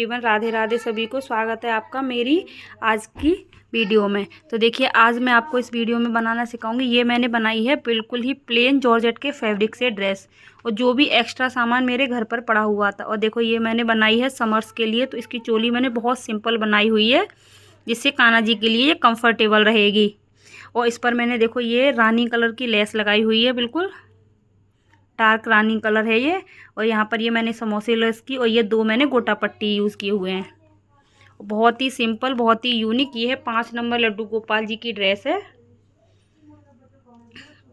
Everyone, Radhe Radhe सभी को। स्वागत है आपका मेरी आज की वीडियो में। तो देखिए, आज मैं आपको इस वीडियो में बनाना सिखाऊंगी। ये मैंने बनाई है बिल्कुल ही प्लेन जॉर्जेट के फैब्रिक से ड्रेस, और जो भी एक्स्ट्रा सामान मेरे घर पर पड़ा हुआ था। और देखो, ये मैंने बनाई है समर्स के लिए। तो इसकी चोली मैंने बहुत सिंपल बनाई हुई है, जिससे कान्हा जी के लिए ये कंफर्टेबल रहेगी। और इस पर मैंने देखो ये रानी कलर की लेस लगाई हुई है, बिल्कुल डार्क रानी कलर है ये। और यहाँ पर ये मैंने समोसे लेस की, और ये दो मैंने गोटा पट्टी यूज़ किए हुए हैं। बहुत ही सिंपल, बहुत ही यूनिक। ये है 5 नंबर लड्डू गोपाल जी की ड्रेस है,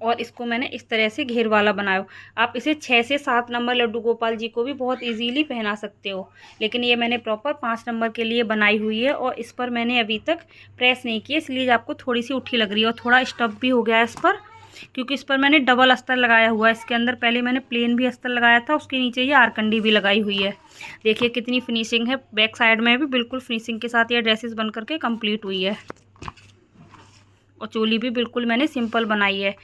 और इसको मैंने इस तरह से घेर वाला बनाया। आप इसे 6 से 7 नंबर लड्डू गोपाल जी को भी बहुत इजीली पहना सकते हो, लेकिन ये मैंने प्रॉपर 5 नंबर के लिए बनाई हुई है। और इस पर मैंने अभी तक प्रेस नहीं की, इसलिए आपको थोड़ी सी उठी लग रही है, और थोड़ा स्टफ भी हो गया है इस पर, क्योंकि इस पर मैंने डबल अस्तर लगाया हुआ है। इसके अंदर पहले मैंने प्लेन भी अस्तर लगाया था, उसके नीचे ये आरकंडी भी लगाई हुई है। देखिए कितनी फिनिशिंग है। बैक साइड में भी बिल्कुल फिनिशिंग के साथ ये ड्रेसेस बन करके कंप्लीट हुई है, और चोली भी बिल्कुल मैंने सिंपल बनाई है।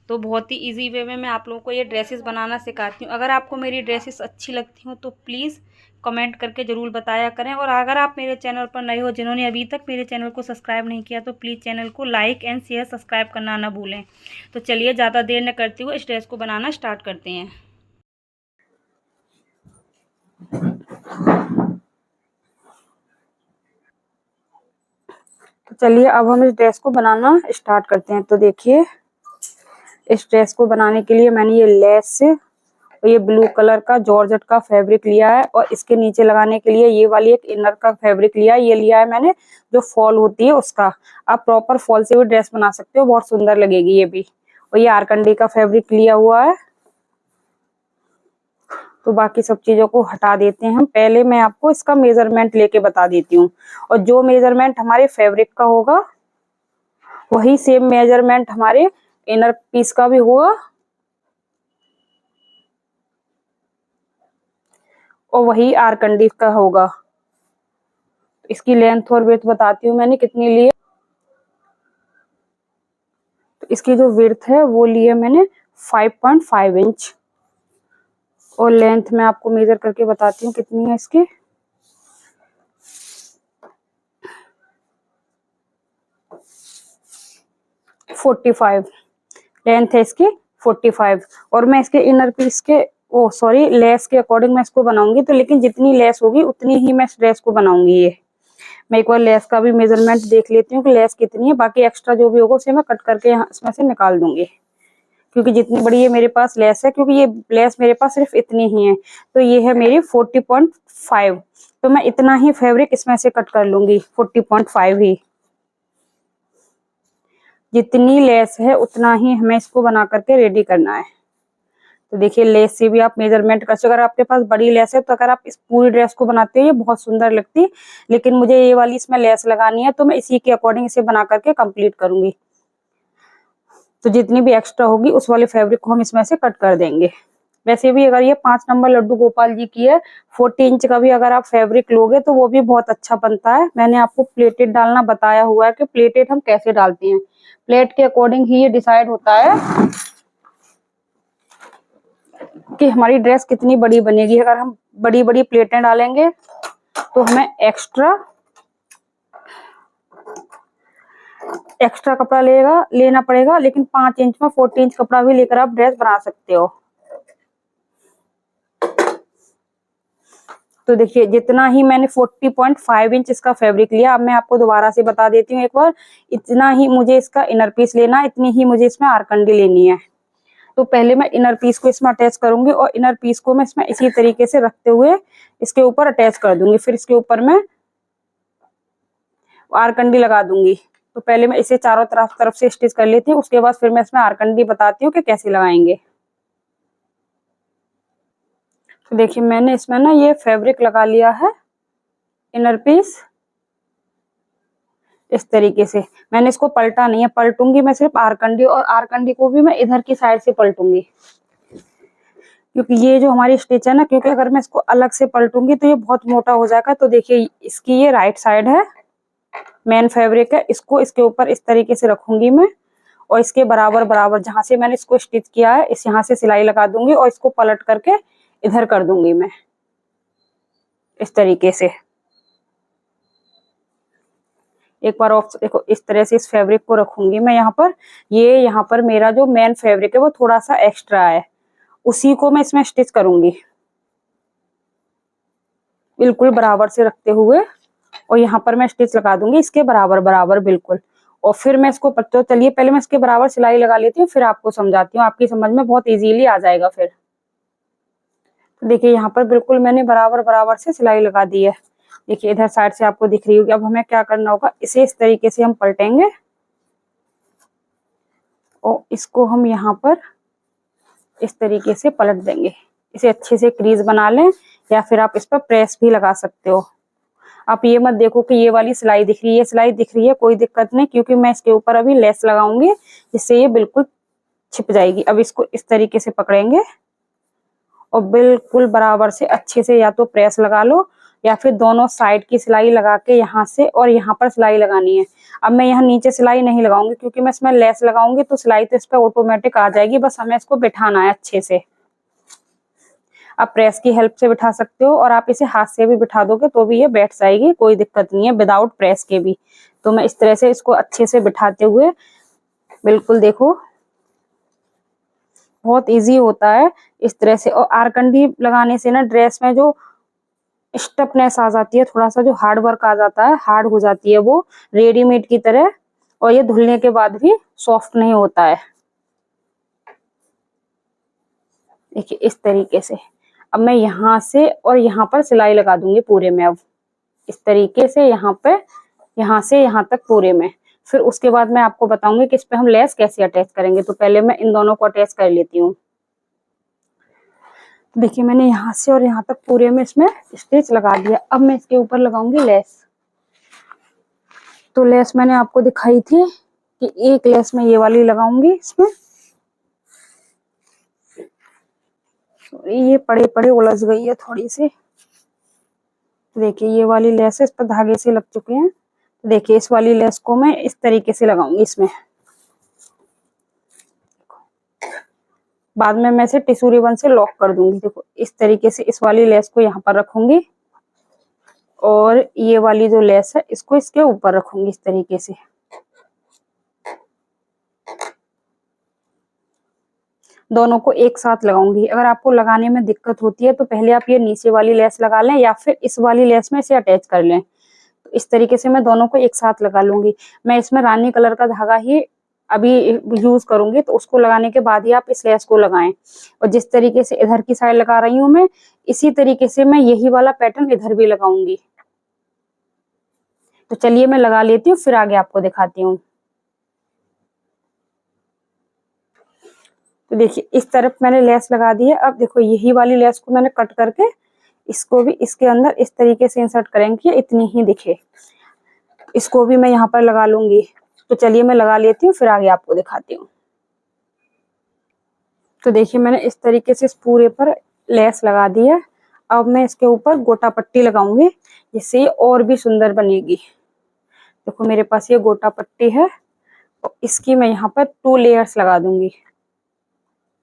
तो बहुत ही इजी वे में मैं आप लोगों को ये ड्रेसेस बनाना सिखाती हूँ। अगर आपको मेरी ड्रेसेस अच्छी लगती हो तो प्लीज़ कमेंट करके ज़रूर बताया करें। और अगर आप मेरे चैनल पर नए हो, जिन्होंने अभी तक मेरे चैनल को सब्सक्राइब नहीं किया, तो प्लीज़ चैनल को लाइक एंड शेयर सब्सक्राइब करना ना भूलें। तो चलिए, ज़्यादा देर न करते हुए इस ड्रेस को बनाना स्टार्ट करते हैं। तो चलिए, अब हम इस ड्रेस को बनाना स्टार्ट करते हैं। तो देखिए, इस ड्रेस को बनाने के लिए मैंने ये लेस और ये ब्लू कलर का जॉर्जेट का फैब्रिक लिया है, और इसके नीचे लगाने के लिए ये वाली एक इनर का फैब्रिक लिया है। ये लिया है मैंने जो फॉल होती है उसका। आप प्रॉपर फॉल से भी ड्रेस बना सकते हो, बहुत सुंदर लगेगी ये भी। और ये आरकंडी का फैब्रिक लिया हुआ है। तो बाकी सब चीजों को हटा देते हैं हम। पहले मैं आपको इसका मेजरमेंट लेके बता देती हूँ, और जो मेजरमेंट हमारे फैब्रिक का होगा वही सेम मेजरमेंट हमारे इनर पीस का भी होगा, और वही आरकंडी का होगा। इसकी लेंथ और विड्थ बताती हूँ मैंने कितनी ली है। तो इसकी जो विड्थ है वो ली है मैंने 5.5 इंच, और लेंथ मैं आपको मेजर करके बताती हूँ कितनी है इसकी। फोर्टी 45 लेंथ है इसकी, 45। और मैं इसके इनर पीस के लेस के अकॉर्डिंग मैं इसको बनाऊंगी। तो लेकिन जितनी लेस होगी उतनी ही मैं इस ड्रेस को बनाऊंगी। ये मैं एक बार लेस का भी मेजरमेंट देख लेती हूँ कि लेस कितनी है। बाकी एक्स्ट्रा जो भी होगा उसे मैं कट करके यहाँ इसमें से निकाल दूंगी, क्योंकि जितनी बड़ी ये मेरे पास लेस है, क्योंकि ये लेस मेरे पास सिर्फ इतनी ही है। तो ये है मेरी 40.5। तो मैं इतना ही फैब्रिक इसमें से कट कर लूंगी, 40.5 ही। जितनी लेस है उतना ही हमें इसको बना करके रेडी करना है। तो देखिए, लेस से भी आप मेजरमेंट कर सकते। अगर आपके पास बड़ी लेस है तो अगर आप इस पूरी ड्रेस को बनाते हो ये बहुत सुंदर लगती, लेकिन मुझे ये वाली इसमें लेस लगानी है, तो मैं इसी के अकॉर्डिंग इसे बना करके कंप्लीट करूंगी। तो जितनी भी एक्स्ट्रा होगी उस वाले फैब्रिक को हम इसमें से कट कर देंगे। वैसे भी अगर ये 5 नंबर लड्डू गोपाल जी की है, 40 इंच का भी अगर आप फैब्रिक लोगे तो वो भी बहुत अच्छा बनता है। मैंने आपको प्लेटेड डालना बताया हुआ है कि प्लेटेड हम कैसे डालते हैं। प्लेट के अकॉर्डिंग ही ये डिसाइड होता है कि हमारी ड्रेस कितनी बड़ी बनेगी। अगर हम बड़ी बड़ी प्लेटें डालेंगे तो हमें एक्स्ट्रा कपड़ा लेना पड़ेगा, लेकिन 5 इंच में 40 इंच कपड़ा भी लेकर आप ड्रेस बना सकते हो। तो देखिए, जितना ही मैंने 40.5 इंच इसका फैब्रिक लिया, अब मैं आपको दोबारा से बता देती हूँ एक बार। इतना ही मुझे इसका इनर पीस लेना है, इतनी ही मुझे इसमें आरकंडी लेनी है। तो पहले मैं इनर पीस को इसमें अटैच करूंगी, और इनर पीस को मैं इसमें इसी तरीके से रखते हुए इसके ऊपर अटैच कर दूंगी। फिर इसके ऊपर मैं आरकंडी लगा दूंगी। तो पहले मैं इसे चारों तरफ से स्टिच कर लेती हूँ, उसके बाद फिर मैं इसमें आरकंडी बताती हूँ कि कैसे लगाएंगे। तो देखिए, मैंने इसमें ना ये फैब्रिक लगा लिया है, इनर पीस इस तरीके से। मैंने इसको पलटा नहीं है, पलटूंगी मैं सिर्फ आरकंडी, और आरकंडी को भी मैं इधर की साइड से पलटूंगी, क्योंकि ये जो हमारी स्टिच है ना, क्योंकि अगर मैं इसको अलग से पलटूंगी तो ये बहुत मोटा हो जाएगा। तो देखिए, इसकी ये राइट साइड है, मेन फैब्रिक है, इसको इसके ऊपर इस तरीके से रखूंगी मैं, और इसके बराबर बराबर जहां से मैंने इसको स्टिच किया है इस यहाँ से सिलाई लगा दूंगी, और इसको पलट करके इधर कर दूंगी मैं इस तरीके से। एक बार और देखो इस तरह से इस फैब्रिक को रखूंगी मैं यहाँ पर। ये यहाँ पर मेरा जो मेन फैब्रिक है वो थोड़ा सा एक्स्ट्रा है, उसी को मैं इसमें स्टिच करूंगी बिल्कुल बराबर से रखते हुए, और यहाँ पर मैं स्टिच लगा दूंगी इसके बराबर बराबर बिल्कुल। और फिर मैं इसको तो चलिए पहले मैं इसके बराबर सिलाई लगा लेती हूँ, फिर आपको समझाती हूँ, आपकी समझ में बहुत इजीली आ जाएगा फिर। तो देखिए यहाँ पर बिल्कुल मैंने बराबर बराबर से सिलाई लगा दी है। देखिए इधर साइड से आपको दिख रही होगी। अब हमें क्या करना होगा, इसे इस तरीके से हम पलटेंगे और इसको हम यहाँ पर इस तरीके से पलट देंगे। इसे अच्छे से क्रीज बना लें, या फिर आप इस पर प्रेस भी लगा सकते हो। आप ये मत देखो कि ये वाली सिलाई दिख रही है, सिलाई दिख रही है, कोई दिक्कत नहीं, क्योंकि मैं इसके ऊपर अभी लेस लगाऊंगी जिससे ये बिल्कुल छिप जाएगी। अब इसको इस तरीके से पकड़ेंगे और बिल्कुल बराबर से अच्छे से या तो प्रेस लगा लो, या फिर दोनों साइड की सिलाई लगा के यहाँ से और यहाँ पर सिलाई लगानी है। अब मैं यहाँ नीचे सिलाई नहीं लगाऊंगी, क्योंकि मैं इसमें लेस लगाऊंगी तो सिलाई तो इस पर ऑटोमेटिक आ जाएगी, बस हमें इसको बिठाना है अच्छे से। आप प्रेस की हेल्प से बिठा सकते हो, और आप इसे हाथ से भी बिठा दोगे तो भी ये बैठ जाएगी, कोई दिक्कत नहीं है विदाउट प्रेस के भी। तो मैं इस तरह से इसको अच्छे से बिठाते हुए बिल्कुल देखो बहुत इजी होता है इस तरह से। और आरकंडी लगाने से ना ड्रेस में जो स्टफनेस आ जाती है, थोड़ा सा जो हार्ड वर्क आ जाता है, हार्ड हो जाती है वो रेडीमेड की तरह, और ये धुलने के बाद भी सॉफ्ट नहीं होता है। देखिए इस तरीके से अब मैं यहाँ से और यहाँ पर सिलाई लगा दूंगी पूरे में। अब इस तरीके से यहाँ पे, यहाँ से यहाँ तक पूरे में। फिर उसके बाद मैं आपको बताऊंगी कि इस पे हम लेस कैसे अटैच करेंगे। तो पहले मैं इन दोनों को अटैच कर लेती हूँ। देखिए मैंने यहाँ से और यहाँ तक पूरे में इसमें स्टिच लगा दिया। अब मैं इसके ऊपर लगाऊंगी लेस। तो लेस मैंने आपको दिखाई थी कि एक लेस मैं ये वाली लगाऊंगी इसमें। ये पड़े पड़े उलझ गई है थोड़ी सी। देखिए ये वाली लेस है, इस पर धागे से लग चुके हैं। तो देखिए इस वाली लेस को मैं इस तरीके से लगाऊंगी इसमें। बाद में मैं इसे टिश्यू रिबन से लॉक कर दूंगी। देखो इस तरीके से इस वाली लेस को यहाँ पर रखूंगी, और ये वाली जो लेस है इसको इसके ऊपर रखूंगी इस तरीके से। दोनों को एक साथ लगाऊंगी। अगर आपको लगाने में दिक्कत होती है तो पहले आप ये नीचे वाली लेस लगा लें, या फिर इस वाली लेस में इसे अटैच कर लें। तो इस तरीके से मैं दोनों को एक साथ लगा लूंगी। मैं इसमें रानी कलर का धागा ही अभी यूज करूंगी, तो उसको लगाने के बाद ही आप इस लेस को लगाएं। और जिस तरीके से इधर की साइड लगा रही हूँ मैं, इसी तरीके से मैं यही वाला पैटर्न इधर भी लगाऊंगी। तो चलिए मैं लगा लेती हूँ, फिर आगे आपको दिखाती हूँ। तो देखिए इस तरफ मैंने लेस लगा दी है। अब देखो यही वाली लेस को मैंने कट करके इसको भी इसके अंदर इस तरीके से इंसर्ट करेंगे, इतनी ही दिखे। इसको भी मैं यहाँ पर लगा लूंगी। तो चलिए मैं लगा लेती हूँ, फिर आगे आपको दिखाती हूँ। तो देखिए मैंने इस तरीके से इस पूरे पर लेस लगा दी है। अब मैं इसके ऊपर गोटा पट्टी लगाऊंगी, जिससे ये और भी सुंदर बनेगी। देखो मेरे पास ये गोटा पट्टी है, और इसकी मैं यहाँ पर 2 लेयर्स लगा दूंगी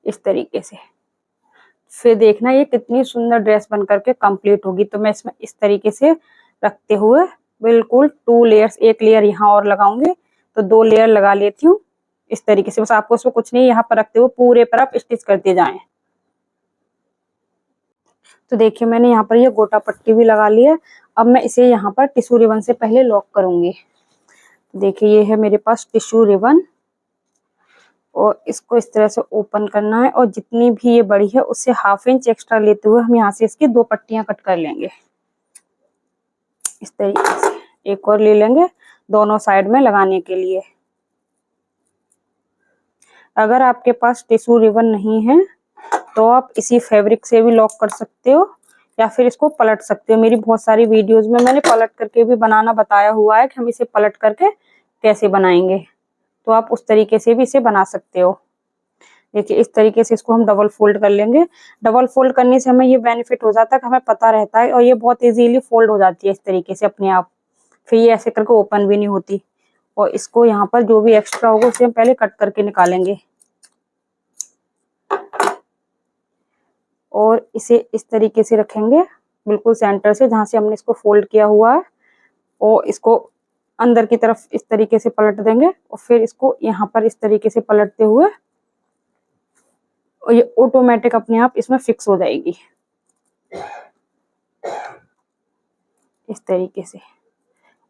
इस तरीके से। फिर देखना ये कितनी सुंदर ड्रेस बन करके कंप्लीट होगी। तो मैं इसमें इस तरीके से रखते हुए बिल्कुल 2 लेयर्स, एक लेयर यहाँ और लगाऊंगी, तो 2 लेयर लगा लेती हूँ इस तरीके से। बस आपको उसको कुछ नहीं, यहाँ पर रखते हुए पूरे पर आप स्टिच करते जाएं। तो देखिए मैंने यहाँ पर ये गोटा पट्टी भी लगा ली है। अब मैं इसे यहाँ पर टिश्यू रिबन से पहले लॉक करूंगी। देखिए ये है मेरे पास टिश्यू रिबन, और इसको इस तरह से ओपन करना है, और जितनी भी ये बड़ी है उससे 1/2 इंच एक्स्ट्रा लेते हुए हम यहाँ से इसकी 2 पट्टियां कट कर लेंगे इस तरीके से। एक और ले लेंगे दोनों साइड में लगाने के लिए। अगर आपके पास टिश्यू रिबन नहीं है तो आप इसी फैब्रिक से भी लॉक कर सकते हो, या फिर इसको पलट सकते हो। मेरी बहुत सारी वीडियोस में मैंने पलट करके भी बनाना बताया हुआ है कि हम इसे पलट करके कैसे बनाएंगे। तो आप उस तरीके से भी इसे बना सकते हो। देखिए इस तरीके से इसको हम डबल फोल्ड कर लेंगे। डबल फोल्ड करने से हमें ये बेनिफिट हो जाता है कि हमें पता रहता है, और ये बहुत इजीली फोल्ड हो जाती है इस तरीके से अपने आप। फिर ये ऐसे करके ओपन भी नहीं होती। और इसको यहाँ पर जो भी एक्स्ट्रा होगा उसे हम पहले कट करके निकालेंगे, और इसे इस तरीके से रखेंगे बिल्कुल सेंटर से, जहां से हमने इसको फोल्ड किया हुआ है। और इसको अंदर की तरफ इस तरीके से पलट देंगे और फिर इसको यहाँ पर इस तरीके से पलटते हुए, और ये ऑटोमेटिक अपने आप इसमें फिक्स हो जाएगी इस तरीके से।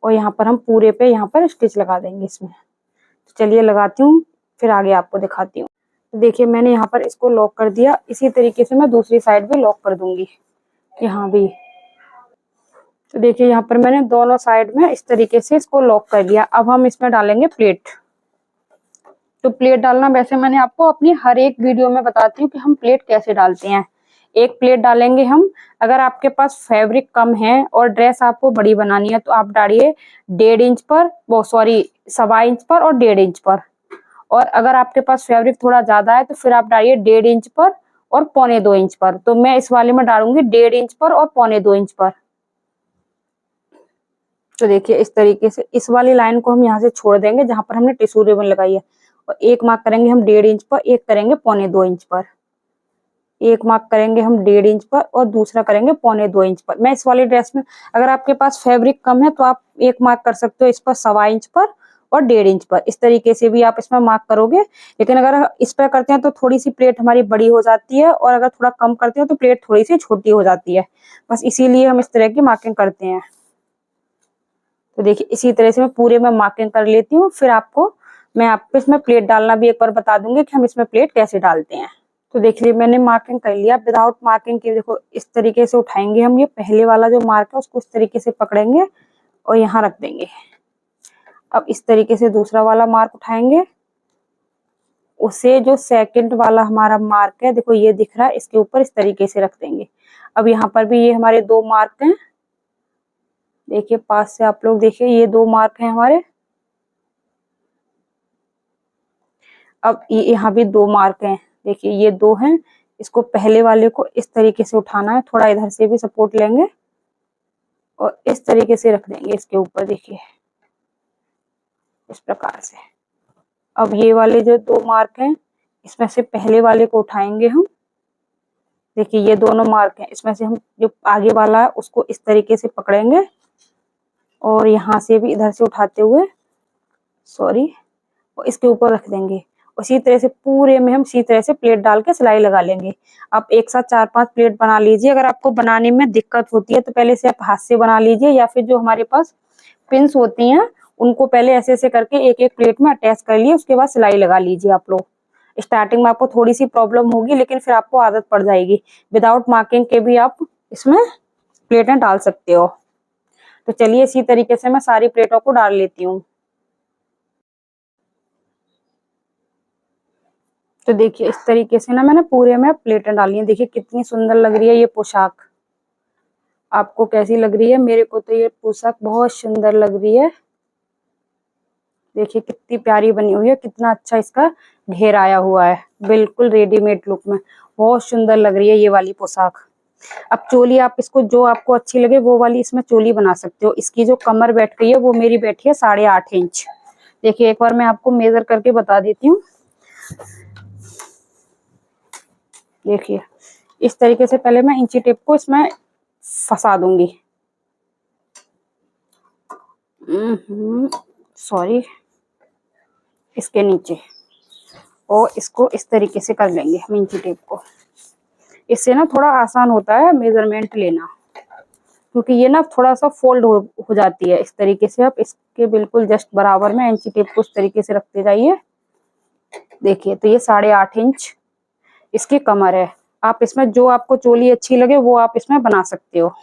और यहाँ पर हम पूरे पे यहाँ पर स्टिच लगा देंगे इसमें। तो चलिए लगाती हूँ, फिर आगे आपको दिखाती हूँ। तो देखिए मैंने यहाँ पर इसको लॉक कर दिया। इसी तरीके से मैं दूसरी साइड भी लॉक कर दूंगी यहाँ भी। तो देखिए यहाँ पर मैंने दोनों साइड में इस तरीके से इसको लॉक कर लिया। अब हम इसमें डालेंगे प्लेट। तो प्लेट डालना वैसे मैंने आपको अपनी हर एक वीडियो में बताती हूँ कि हम प्लेट कैसे डालते हैं। एक प्लेट डालेंगे हम। अगर आपके पास फैब्रिक कम है और ड्रेस आपको बड़ी बनानी है तो आप डालिए 1.5 इंच पर, वो सॉरी 1.25 इंच पर और 1.5 इंच पर। और अगर आपके पास फैब्रिक थोड़ा ज्यादा है तो फिर आप डालिए 1.5 इंच पर और 1.25 इंच पर। तो मैं इस वाले में डालूंगी 1.5 इंच पर और 1.25 इंच पर। तो देखिए इस तरीके से इस वाली लाइन को हम यहाँ से छोड़ देंगे जहां पर हमने टिश्यू रिबन लगाई है, और एक मार्क करेंगे हम 1.5 इंच पर, एक करेंगे 1.25 इंच पर। एक मार्क करेंगे हम 1.5 इंच पर और दूसरा करेंगे 1.25 इंच पर। मैं इस वाली ड्रेस में, अगर आपके पास फैब्रिक कम है तो आप एक मार्क कर सकते हो इस पर 1.25 इंच पर और 1.5 इंच पर। इस तरीके से भी आप इसमें मार्क करोगे। लेकिन अगर इस पर करते हैं तो थोड़ी सी प्लेट हमारी बड़ी हो जाती है, और अगर थोड़ा कम करते हैं तो प्लेट थोड़ी सी छोटी हो जाती है। बस इसीलिए हम इस तरह की मार्किंग करते हैं। तो देखिए इसी तरह से मैं पूरे में मार्किंग कर लेती हूँ। फिर मैं आपको इसमें प्लेट डालना भी एक बार बता दूंगी कि हम इसमें प्लेट कैसे डालते हैं। तो देखिए मैंने मार्किंग कर लिया। विदाउट मार्किंग के देखो इस तरीके से उठाएंगे हम, ये पहले वाला जो मार्क है उसको इस तरीके से पकड़ेंगे और यहाँ रख देंगे। अब इस तरीके से दूसरा वाला मार्क उठाएंगे, उसे जो सेकंड वाला हमारा मार्क है देखो ये दिख रहा है, इसके ऊपर इस तरीके से रख देंगे। अब यहाँ पर भी ये हमारे 2 मार्क हैं। देखिए पास से आप लोग देखिए, ये 2 मार्क हैं हमारे। अब ये यहाँ भी 2 मार्क हैं। देखिए ये 2 हैं। इसको पहले वाले को इस तरीके से उठाना है, थोड़ा इधर से भी सपोर्ट लेंगे और इस तरीके से रख देंगे इसके ऊपर। देखिए इस प्रकार से। अब ये वाले जो 2 मार्क हैं इसमें से पहले वाले को उठाएंगे हम। देखिए ये दोनों मार्क हैं, इसमें से हम जो आगे वाला है उसको इस तरीके से पकड़ेंगे और यहाँ से भी इधर से उठाते हुए और इसके ऊपर रख देंगे। उसी तरह से पूरे में हम इसी तरह से प्लेट डाल के सिलाई लगा लेंगे। आप एक साथ 4-5 प्लेट बना लीजिए। अगर आपको बनाने में दिक्कत होती है तो पहले से आप हाथ से बना लीजिए, या फिर जो हमारे पास पिन्स होती हैं उनको पहले ऐसे ऐसे करके एक एक प्लेट में अटैच कर लिए, उसके बाद सिलाई लगा लीजिए। आप लोग स्टार्टिंग में आपको थोड़ी सी प्रॉब्लम होगी, लेकिन फिर आपको आदत पड़ जाएगी। विदाउट मार्किंग के भी आप इसमें प्लेटें डाल सकते हो। तो चलिए इसी तरीके से मैं सारी प्लेटों को डाल लेती हूँ। तो देखिए इस तरीके से ना मैंने पूरे में प्लेटें डाली हैं। देखिए कितनी सुंदर लग रही है ये पोशाक। आपको कैसी लग रही है? मेरे को तो ये पोशाक बहुत सुंदर लग रही है। देखिए कितनी प्यारी बनी हुई है, कितना अच्छा इसका घेर आया हुआ है, बिल्कुल रेडीमेड लुक में। बहुत सुंदर लग रही है ये वाली पोशाक। अब चोली आप इसको जो आपको अच्छी लगे वो वाली इसमें चोली बना सकते हो। इसकी जो कमर बैठ गई है वो मेरी बैठी है 8.5 इंच। देखिए एक बार मैं आपको मेजर करके बता देती हूँ। देखिए इस तरीके से पहले मैं इंची टेप को इसमें फंसा दूंगी। सॉरी, इसके नीचे, और इसको इस तरीके से कर लेंगे हम इंची टेप को। इससे ना थोड़ा आसान होता है मेजरमेंट लेना, क्योंकि ये ना थोड़ा सा फोल्ड हो जाती है। इस तरीके से आप इसके बिल्कुल जस्ट बराबर में इंची टेप को इस तरीके से रखते जाइए। देखिए तो ये 8.5 इंच इसकी कमर है। आप इसमें जो आपको चोली अच्छी लगे वो आप इसमें बना सकते हो।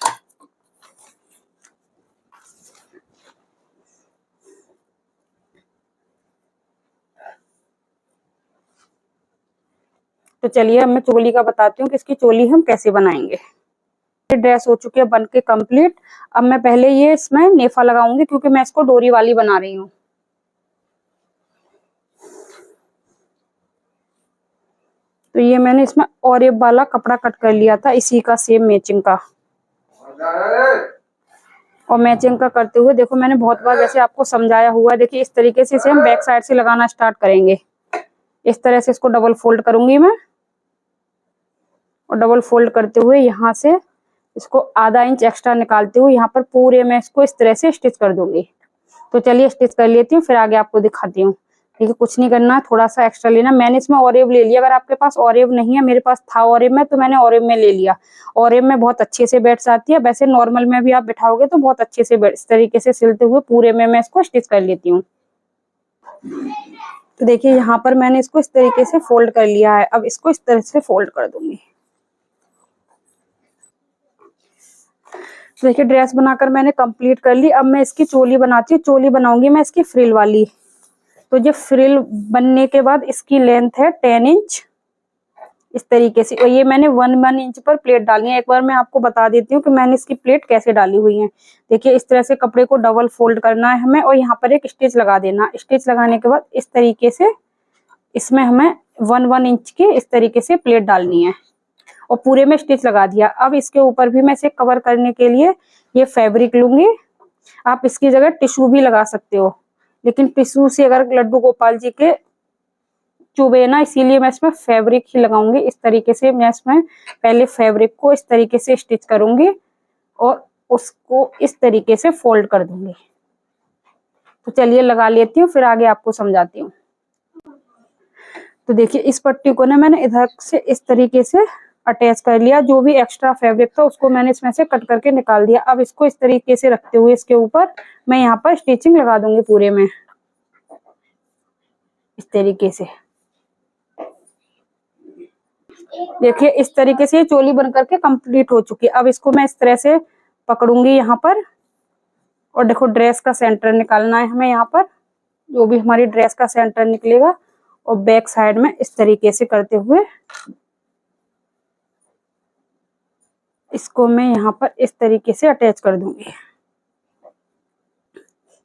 तो चलिए अब मैं चोली का बताती हूँ कि इसकी चोली हम कैसे बनाएंगे। ड्रेस हो चुकी है बन के कंप्लीट। अब मैं पहले ये इसमें नेफा लगाऊंगी, क्योंकि मैं इसको डोरी वाली बना रही हूँ। तो ये मैंने इसमें ऑरेब वाला कपड़ा कट कर लिया था, इसी का सेम मैचिंग का। और मैचिंग का करते हुए देखो मैंने बहुत बार जैसे आपको समझाया हुआ है। देखिए इस तरीके से इसे हम बैक साइड से लगाना स्टार्ट करेंगे। इस तरह से इसको डबल फोल्ड करूंगी मैं, और डबल फोल्ड करते हुए यहाँ से इसको 1/2 इंच एक्स्ट्रा निकालते हुए यहाँ पर पूरे में इसको इस तरह से स्टिच कर दूंगी। तो चलिए स्टिच कर लेती हूँ, फिर आगे आपको दिखाती हूँ। ठीक है, कुछ नहीं करना, थोड़ा सा एक्स्ट्रा लेना। मैंने इसमें ऑरेव ले लिया, अगर आपके पास ऑरेव नहीं है, मेरे पास था ऑरेव में तो मैंने ऑरेव में ले लिया। ऑरेव में बहुत अच्छे से बैठ जाती है, वैसे नॉर्मल में भी आप बिठाओगे तो बहुत अच्छे से बैठ। इस तरीके से सिलते हुए पूरे में मैं इसको स्टिच कर लेती हूँ। तो देखिए यहाँ पर मैंने इसको इस तरीके से फोल्ड कर लिया है। अब इसको इस तरह से फोल्ड कर दूंगी। तो देखिए ड्रेस बनाकर मैंने कंप्लीट कर ली। अब मैं इसकी चोली बनाती हूँ। चोली बनाऊंगी मैं इसकी फ्रिल वाली। तो ये फ्रिल बनने के बाद इसकी लेंथ है 10 इंच इस तरीके से, और ये मैंने 1 इंच पर प्लेट डालनी है। एक बार मैं आपको बता देती हूँ कि मैंने इसकी प्लेट कैसे डाली हुई है। देखिए इस तरह से कपड़े को डबल फोल्ड करना है हमें, और यहाँ पर एक स्टिच लगा देना। स्टिच लगाने के बाद इस तरीके से इसमें हमें 1 इंच की इस तरीके से प्लेट डालनी है, और पूरे में स्टिच लगा दिया। अब इसके ऊपर भी मैं इसे कवर करने के लिए ये फैब्रिक लूंगी। आप इसकी जगह टिश्यू भी लगा सकते हो, लेकिन टिश्यू से अगर लड्डू गोपाल जी के चुभे ना, इसीलिए मैं इसमें फैब्रिक ही लगाऊंगी। इस तरीके से मैं इसमें पहले फैब्रिक को इस तरीके से स्टिच करूंगी और उसको इस तरीके से फोल्ड कर दूंगी। तो चलिए लगा लेती हूँ, फिर आगे आपको समझाती हूँ। तो देखिए इस पट्टी को ना मैंने इधर से इस तरीके से अटैच कर लिया। जो भी एक्स्ट्रा फैब्रिक था उसको मैंने इसमें से कट करके निकाल दिया। अब इसको इस तरीके से रखते हुए इसके ऊपर मैं यहाँ पर स्टिचिंग लगा दूंगी पूरे में इस तरीके से। देखिए इस तरीके से ये चोली बन करके कंप्लीट हो चुकी है। अब इसको मैं इस तरह से पकड़ूंगी यहाँ पर, और देखो ड्रेस का सेंटर निकालना है हमें। यहाँ पर जो भी हमारी ड्रेस का सेंटर निकलेगा, और बैक साइड में इस तरीके से करते हुए इसको मैं यहाँ पर इस तरीके से अटैच कर दूंगी।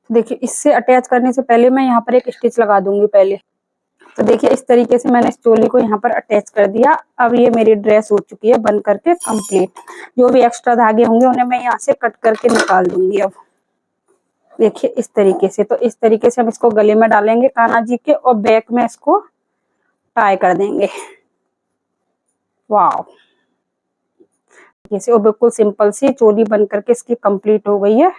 देखिए इससे अटैच करने से पहले मैं यहाँ पर एक स्टिच लगा दूंगी पहले। तो देखिए इस तरीके से मैंने इस चोली को यहाँ पर अटैच कर दिया। अब ये मेरी ड्रेस हो चुकी है बन करके कंप्लीट। जो भी एक्स्ट्रा धागे होंगे उन्हें मैं यहाँ से कट करके निकाल दूंगी। अब देखिए इस तरीके से, तो इस तरीके से हम इसको गले में डालेंगे कान्हा जी के, और बैक में इसको टाई कर देंगे। वाह, जैसे वो बिल्कुल सिंपल सी चोली बन करके इसकी कंप्लीट हो गई है।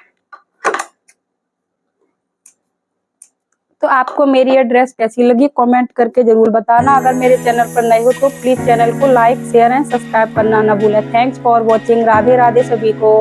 तो आपको मेरी ये ड्रेस कैसी लगी कमेंट करके जरूर बताना। अगर मेरे चैनल पर नए हो तो प्लीज चैनल को लाइक शेयर एंड सब्सक्राइब करना ना भूलें। Thanks for watching. Radhe Radhe सभी को।